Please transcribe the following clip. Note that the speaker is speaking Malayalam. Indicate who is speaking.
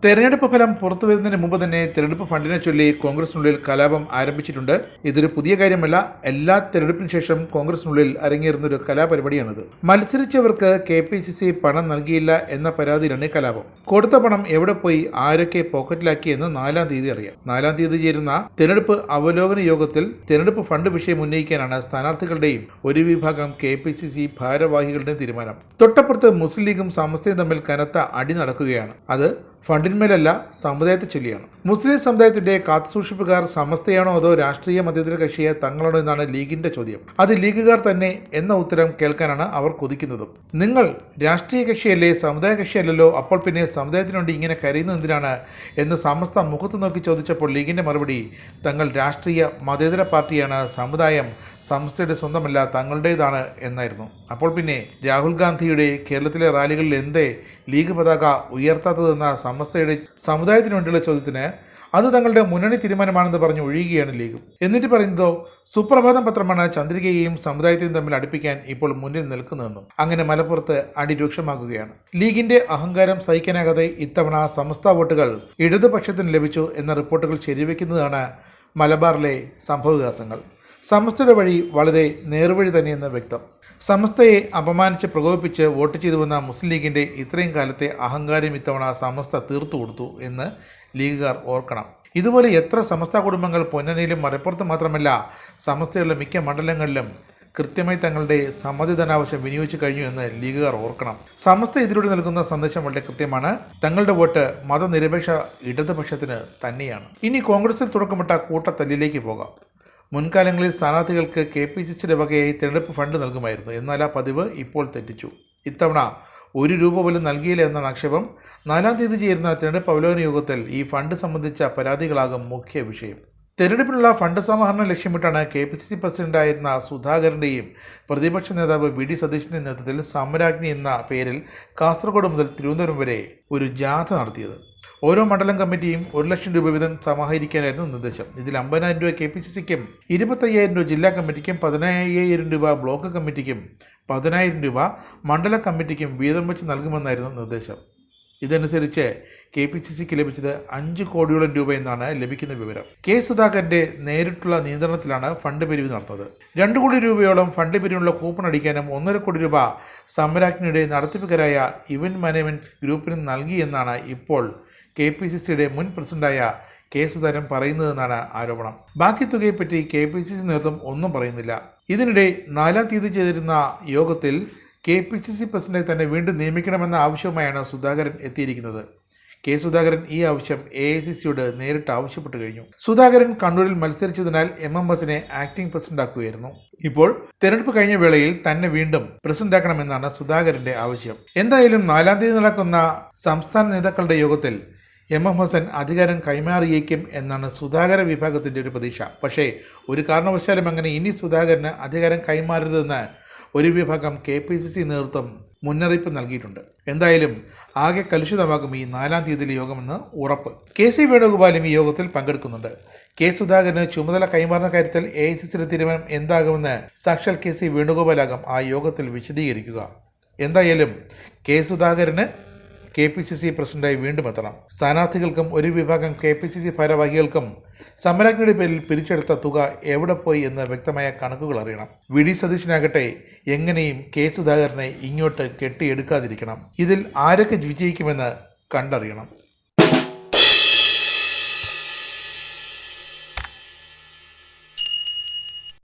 Speaker 1: തെരഞ്ഞെടുപ്പ് ഫലം പുറത്തുവരുന്നതിന് മുമ്പ് തന്നെ തെരഞ്ഞെടുപ്പ് ഫണ്ടിനെ ചൊല്ലി കോൺഗ്രസിനുള്ളിൽ കലാപം ആരംഭിച്ചിട്ടുണ്ട്. ഇതൊരു പുതിയ കാര്യമല്ല. എല്ലാ തെരഞ്ഞെടുപ്പിന് ശേഷം കോൺഗ്രസിനുള്ളിൽ അരങ്ങേറുന്ന ഒരു കലാപരിപാടിയാണിത്. മത്സരിച്ചവർക്ക് KPCC പണം നൽകിയില്ല എന്ന പരാതിയിലാണ് കലാപം. കൊടുത്ത പണം എവിടെ പോയി, ആരൊക്കെ പോക്കറ്റിലാക്കി എന്ന് 4-ാം തീയതി അറിയാം. 4-ാം തീയതി ചേരുന്ന തെരഞ്ഞെടുപ്പ് അവലോകന യോഗത്തിൽ തെരഞ്ഞെടുപ്പ് ഫണ്ട് വിഷയം ഉന്നയിക്കാനാണ് സ്ഥാനാർത്ഥികളുടെയും ഒരു വിഭാഗം KPCC ഭാരവാഹികളുടെയും തീരുമാനം. തൊട്ടപ്പുറത്ത് മുസ്ലിം ലീഗും സമസ്തയും തമ്മിൽ കനത്ത അടി നടക്കുകയാണ്. അത് ഫണ്ടിന്മേലല്ല, സമുദായത്തെ ചൊല്ലിയാണ്. മുസ്ലിം സമുദായത്തിന്റെ കാത്തുസൂക്ഷിപ്പുകാർ സമസ്തയാണോ അതോ രാഷ്ട്രീയ മതേതര കക്ഷിയെ തങ്ങളാണോ എന്നാണ് ലീഗിന്റെ ചോദ്യം. അത് ലീഗുകാർ തന്നെ എന്ന ഉത്തരം കേൾക്കാനാണ് അവർ കൊതിക്കുന്നതും. നിങ്ങൾ രാഷ്ട്രീയ കക്ഷിയല്ലേ, സമുദായ കക്ഷിയല്ലല്ലോ, അപ്പോൾ പിന്നെ സമുദായത്തിനുവേണ്ടി ഇങ്ങനെ കരയുന്നത് എന്തിനാണ് എന്ന് സമസ്ത മുഖത്ത് നോക്കി ചോദിച്ചപ്പോൾ ലീഗിന്റെ മറുപടി, തങ്ങൾ രാഷ്ട്രീയ മതേതര പാർട്ടിയാണ്, സമുദായം സമസ്തയുടെ സ്വന്തമല്ല, തങ്ങളുടേതാണ് എന്നായിരുന്നു. അപ്പോൾ പിന്നെ രാഹുൽ ഗാന്ധിയുടെ കേരളത്തിലെ റാലികളിൽ എന്തേ ലീഗ് പതാക ഉയർത്താത്തതെന്ന സമസ്തയുടെ സമുദായത്തിന് വേണ്ടിയുള്ള ചോദ്യത്തിന് അത് തങ്ങളുടെ മുന്നണി തീരുമാനമാണെന്ന് പറഞ്ഞ് ഒഴിയുകയാണ് ലീഗ്. എന്നിട്ട് പറയുന്നതോ സുപ്രഭാതം പത്രമാണ് ചന്ദ്രികയെയും സമുദായത്തെയും തമ്മിൽ അടുപ്പിക്കാൻ ഇപ്പോൾ മുന്നിൽ നിൽക്കുന്നതെന്നും. അങ്ങനെ മലപ്പുറത്ത് അടി രൂക്ഷമാകുകയാണ്. ലീഗിന്റെ അഹങ്കാരം സഹിക്കാനാകാതെ ഇത്തവണ സമസ്ത വോട്ടുകൾ ഇടതുപക്ഷത്തിന് ലഭിച്ചു എന്ന റിപ്പോർട്ടുകൾ ശരിവെക്കുന്നതാണ് മലബാറിലെ സംഭവവികാസങ്ങൾ. സമസ്തയുടെ വഴി വളരെ നേർവഴി തന്നെയെന്ന് വ്യക്തം. സമസ്തയെ അപമാനിച്ച് പ്രകോപിപ്പിച്ച് വോട്ട് ചെയ്തുവന്ന മുസ്ലിം ലീഗിന്റെ ഇത്രയും കാലത്തെ അഹങ്കാരം ഇത്തവണ സമസ്ത തീർത്തു കൊടുത്തു എന്ന് ലീഗുകാർ ഓർക്കണം. ഇതുപോലെ എത്ര സമസ്ത കുടുംബങ്ങൾ പൊന്നാനിയിലും മലപ്പുറത്തും മാത്രമല്ല സമസ്തയുള്ള മിക്ക മണ്ഡലങ്ങളിലും കൃത്യമായി തങ്ങളുടെ സമ്മതിദാനാവശ്യം വിനിയോഗിച്ചു കഴിഞ്ഞു എന്ന് ലീഗുകാർ ഓർക്കണം. സമസ്ത ഇതിലൂടെ നൽകുന്ന സന്ദേശം വളരെ കൃത്യമാണ്. തങ്ങളുടെ വോട്ട് മതനിരപേക്ഷ ഇടതുപക്ഷത്തിന് തന്നെയാണ്. ഇനി കോൺഗ്രസിൽ തുടക്കമിട്ട കൂട്ടത്തല്ലിലേക്ക് പോകാം. മുൻകാലങ്ങളിൽ സ്ഥാനാർത്ഥികൾക്ക് KPCCയുടെ വകയായി തെരഞ്ഞെടുപ്പ് ഫണ്ട് നൽകുമായിരുന്നു. എന്നാൽ ആ പതിവ് ഇപ്പോൾ തെറ്റിച്ചു. ഇത്തവണ ₹1 പോലും നൽകിയില്ല എന്നാണ് ആക്ഷേപം. 4-ാം തീയതി ചേരുന്ന തെരഞ്ഞെടുപ്പ് അവലോകന യോഗത്തിൽ ഈ ഫണ്ട് സംബന്ധിച്ച പരാതികളാകും മുഖ്യ വിഷയം. തെരഞ്ഞെടുപ്പിനുള്ള ഫണ്ട് സമാഹരണം ലക്ഷ്യമിട്ടാണ് KPCC പ്രസിഡന്റായിരുന്ന സുധാകരന്റെയും പ്രതിപക്ഷ നേതാവ് VD സതീശന്റെ നേതൃത്വത്തിൽ സമരാഗ്നി എന്ന പേരിൽ കാസർഗോഡ് മുതൽ തിരുവനന്തപുരം വരെ ഒരു ജാഥ നടത്തിയത്. ഓരോ മണ്ഡലം കമ്മിറ്റിയും ₹1,00,000 വീതം സമാഹരിക്കാനായിരുന്നു നിർദ്ദേശം. ഇതിൽ ₹50,000 KPCCക്കും, ₹25,000 ജില്ലാ കമ്മിറ്റിക്കും, ₹15,000 ബ്ലോക്ക് കമ്മിറ്റിക്കും, ₹10,000 മണ്ഡല കമ്മിറ്റിക്കും വീതം വെച്ച് നൽകുമെന്നായിരുന്നു നിർദ്ദേശം. ഇതനുസരിച്ച് KPCCക്ക് ലഭിച്ചത് ₹5 കോടിയോളം എന്നാണ് ലഭിക്കുന്ന വിവരം. സുധാകരന്റെ നേരിട്ടുള്ള നിയന്ത്രണത്തിലാണ് ഫണ്ട് പിരിവ് നടന്നത്. ₹2 കോടിയോളം ഫണ്ട് പിരിവിനുള്ള കൂപ്പൺ അടിക്കാനും ₹1.5 കോടി സമരാഗ്നിയുടെ നടത്തിപ്പുകാരായ ഇവന്റ് മാനേജ്മെന്റ് ഗ്രൂപ്പിന് നൽകിയെന്നാണ് ഇപ്പോൾ KPCCയുടെ മുൻ പ്രസിഡന്റായ സുധാകരൻ പറയുന്നതെന്നാണ് ആരോപണം. ബാക്കി തുകയെപ്പറ്റി KPCC നേതൃത്വം ഒന്നും പറയുന്നില്ല. ഇതിനിടെ 4-ാം തീയതി ചേരുന്ന യോഗത്തിൽ KPCC പ്രസിഡന്റായി തന്നെ വീണ്ടും നിയമിക്കണമെന്ന ആവശ്യവുമായാണ് സുധാകരൻ എത്തിയിരിക്കുന്നത്. സുധാകരൻ ഈ ആവശ്യം AICCയോട് നേരിട്ട് ആവശ്യപ്പെട്ടു കഴിഞ്ഞു. സുധാകരൻ കണ്ണൂരിൽ മത്സരിച്ചതിനാൽ MMSനെ ആക്ടിംഗ് പ്രസിഡന്റാക്കുകയായിരുന്നു. ഇപ്പോൾ തെരഞ്ഞെടുപ്പ് കഴിഞ്ഞ വേളയിൽ തന്നെ വീണ്ടും പ്രസിഡന്റാക്കണമെന്നാണ് സുധാകരന്റെ ആവശ്യം. എന്തായാലും 4-ാം തീയതി നടക്കുന്ന സംസ്ഥാന നേതാക്കളുടെ യോഗത്തിൽ MMS അധികാരം കൈമാറിയേക്കും എന്നാണ് സുധാകര വിഭാഗത്തിന്റെ ഒരു പ്രതീക്ഷ. പക്ഷേ ഒരു കാരണവശാലും അങ്ങനെ ഇനി സുധാകരന് അധികാരം കൈമാറരുതെന്ന് ഒരു വിഭാഗം KPCC നേതൃത്വം മുന്നറിയിപ്പ് നൽകിയിട്ടുണ്ട്. എന്തായാലും ആകെ കലുഷിതമാകും ഈ 4-ാം തീയതിയിലെ യോഗമെന്ന് ഉറപ്പ്. KC വേണുഗോപാലും ഈ യോഗത്തിൽ പങ്കെടുക്കുന്നുണ്ട്. സുധാകരന് ചുമതല കൈമാറുന്ന കാര്യത്തിൽ AICCയുടെ തീരുമാനം എന്താകുമെന്ന് സാക്ഷാൽ KC വേണുഗോപാലാകും ആ യോഗത്തിൽ വിശദീകരിക്കുക. എന്തായാലും സുധാകരന് KPCC പ്രസിഡന്റായി വീണ്ടും എത്തണം. സ്ഥാനാർത്ഥികൾക്കും ഒരു വിഭാഗം KPCC ഭാരവാഹികൾക്കും സമരാഗ്നിയുടെ പേരിൽ പിരിച്ചെടുത്ത തുക എവിടെ പോയി എന്ന് വ്യക്തമായ കണക്കുകൾ അറിയണം. VD സതീശനാകട്ടെ എങ്ങനെയും സുധാകരനെ ഇങ്ങോട്ട് കെട്ടിയെടുക്കാതിരിക്കണം. ഇതിൽ ആരൊക്കെ വിജയിക്കുമെന്ന് കണ്ടറിയണം.